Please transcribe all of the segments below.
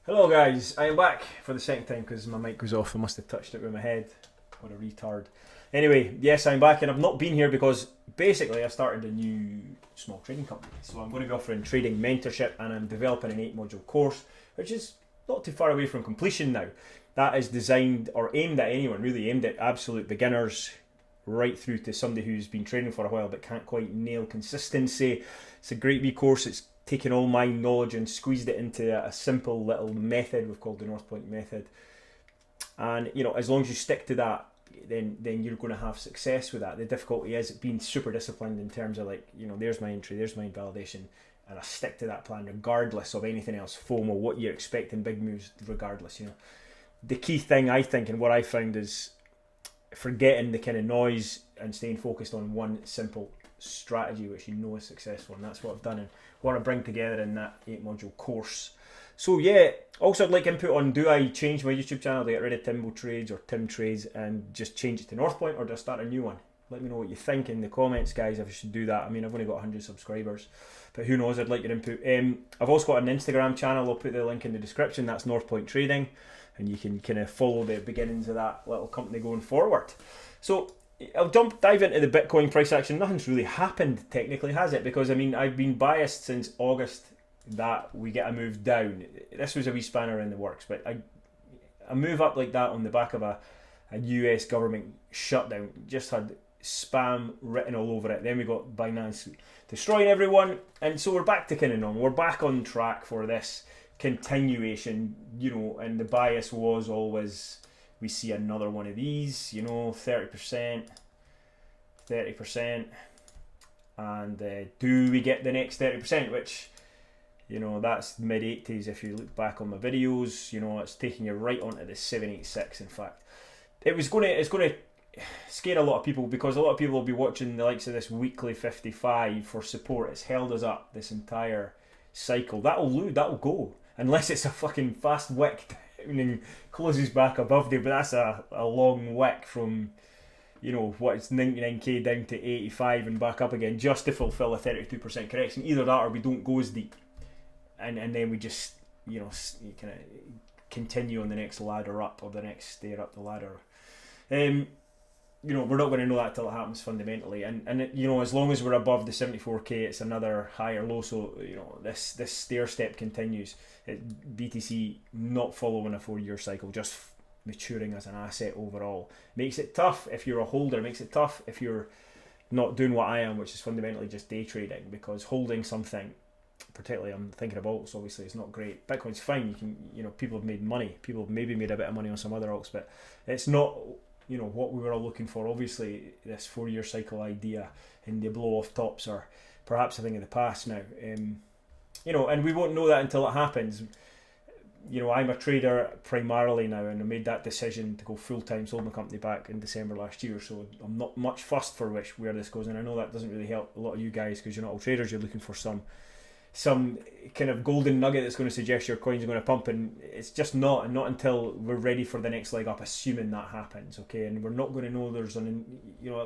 Hello guys, I am back for the second time because my mic was off. I must have touched it with my head. What a retard. Anyway, yes, I'm back and I've not been here because basically I started a new small trading company. So I'm going to be offering trading mentorship and I'm developing an 8 module course which is not too far away from completion now. That is designed or aimed at anyone, really aimed at absolute beginners right through to somebody who's been trading for a while but can't quite nail consistency. It's a great wee course. It's taken all my knowledge and squeezed it into a simple little method we've called the North Point method. And as long as you stick to that, then you're going to have success with that. The difficulty is being super disciplined in terms of there's my entry, there's my invalidation, and I stick to that plan regardless of anything else, FOMO, what you're expecting, big moves, regardless. The key thing I think and what I found is forgetting the kind of noise and staying focused on one simple strategy which is successful, and that's what I've done and what I bring together in that 8 module course. So yeah, also I'd like input on, do I change my YouTube channel to get rid of Timbo Trades or Tim Trades and just change it to North Point, or do I start a new one? Let me know what you think in the comments, guys, if I should do that. I mean, I've only got 100 subscribers, but who knows, I'd like your input. I've also got an Instagram channel, I'll put the link in the description, that's North Point Trading, and you can kind of follow the beginnings of that little company going forward. So I'll dive into the Bitcoin price action. Nothing's really happened technically, has it? Because I've been biased since August that we get a move down. This was a wee spanner in the works, but a move up like that on the back of a US government shutdown just had spam written all over it. Then we got Binance destroying everyone, and so we're back to kind of normal. We're back on track for this continuation, and the bias was always we see another one of these, 30%, 30%, and do we get the next 30%, which, that's mid-80s if you look back on my videos, it's taking you right onto the 786. In fact, it's going to scare a lot of people because a lot of people will be watching the likes of this weekly 55 for support. It's held us up this entire cycle. That'll go unless it's a fucking fast wick and closes back above there, but that's a long wick from what it's 99k down to 85 and back up again just to fulfill a 32% correction. Either that or we don't go as deep, and then we just you kind of continue on the next ladder up or the next stair up the ladder. We're not going to know that till it happens fundamentally, and as long as we're above the 74k, it's another higher low. So this stair step continues. BTC not following a 4-year cycle, just maturing as an asset overall. Makes it tough if you're a holder. Makes it tough if you're not doing what I am, which is fundamentally just day trading, because holding something, particularly I'm thinking of alts, obviously it's not great. Bitcoin's fine. You can people have made money. People have maybe made a bit of money on some other alts, but it's not what we were all looking for. Obviously this 4-year cycle idea and the blow off tops are perhaps a thing of the past now, and we won't know that until it happens. I'm a trader primarily now, and I made that decision to go full-time, sold my company back in December last year, so I'm not much fussed for where this goes, and I know that doesn't really help a lot of you guys because you're not all traders. You're looking for some kind of golden nugget that's going to suggest your coins are going to pump, and it's just not, and not until we're ready for the next leg up, assuming that happens, okay? And we're not going to know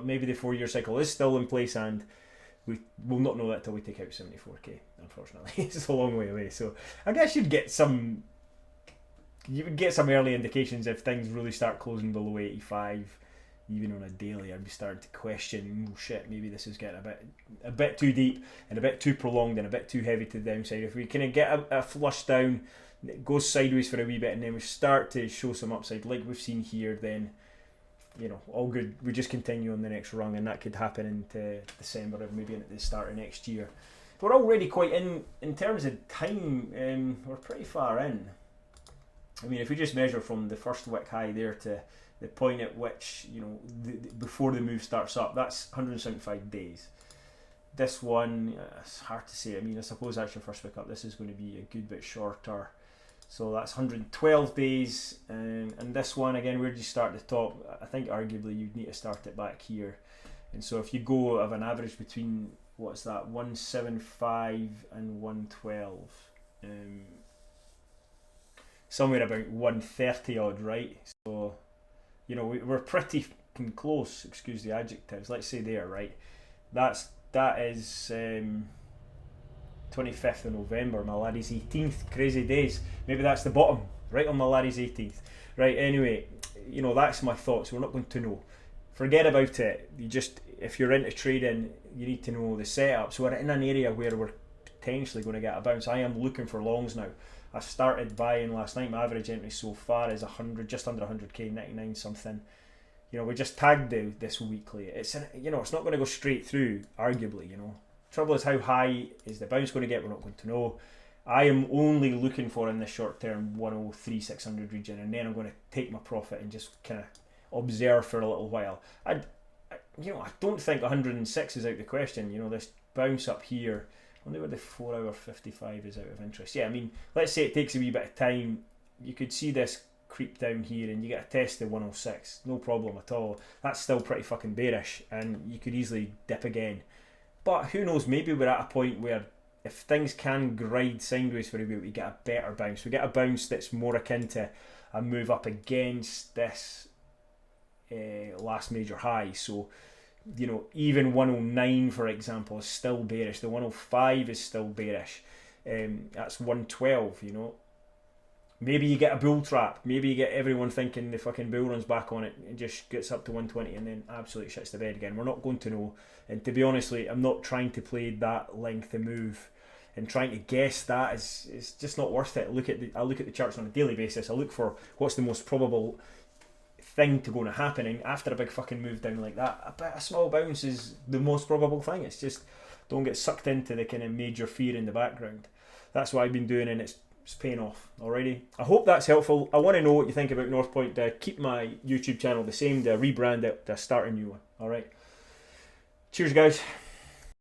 maybe the 4-year cycle is still in place, and we will not know that till we take out 74k, unfortunately. It's a long way away, so I guess you would get some early indications if things really start closing below 85. Even on a daily, I'd be starting to question, shit, maybe this is getting a bit too deep and a bit too prolonged and a bit too heavy to the downside. If we kind of get a flush down, it goes sideways for a wee bit, and then we start to show some upside like we've seen here, then all good. We just continue on the next rung, and that could happen into December or maybe at the start of next year. We're already quite in terms of time. We're pretty far in. I mean, if we just measure from the first wick high there to the point at which before the move starts up, that's 175 days. This one, it's hard to say. I mean, I suppose that's your first wick up. This is going to be a good bit shorter, so that's 112 days. And this one again, where do you start at the top? I think arguably you'd need to start it back here. And so if you go of an average between, what's that, 175 and 112, somewhere about 130 odd, right? So we're pretty close, excuse the adjectives, let's say there, right? That is 12 25th of November, my laddie's 18th. Crazy days. Maybe that's the bottom, right on my laddie's 18th. Right, anyway, you know, that's my thoughts. We're not going to know. Forget about it. You just, if you're into trading, you need to know the setup. So we're in an area where we're potentially going to get a bounce. I am looking for longs now. I started buying last night. My average entry so far is 100, just under 100k, 99 something. You know, we just tagged this weekly. It's, you know, it's not going to go straight through, arguably, you know. Trouble is, how high is the bounce going to get? We're not going to know. I am only looking for, in the short term, 103, 600 region, and then I'm going to take my profit and just kind of observe for a little while. I don't think 106 is out of the question. You know, this bounce up here, I wonder where the 4 hour 55 is out of interest. Yeah, I mean, let's say it takes a wee bit of time. You could see this creep down here and you get a test of 106, no problem at all. That's still pretty fucking bearish, and you could easily dip again. But who knows, maybe we're at a point where if things can grind sideways for a bit, we get a better bounce. We get a bounce that's more akin to a move up against this last major high. So, you know, even 109, for example, is still bearish. The 105 is still bearish. That's 112, you know. Maybe you get a bull trap. Maybe you get everyone thinking the fucking bull runs back on it and just gets up to 120 and then absolutely shits the bed again. We're not going to know. And to be honest, I'm not trying to play that length of move, and trying to guess that is just not worth it. I look at the charts on a daily basis. I look for what's the most probable thing to go to happening after a big fucking move down like that. A small bounce is the most probable thing. It's just, don't get sucked into the kind of major fear in the background. That's what I've been doing, and it's paying off already. I hope that's helpful. I want to know what you think about North Point. Keep my YouTube channel the same, rebrand it, start a new one. Alright. Cheers, guys.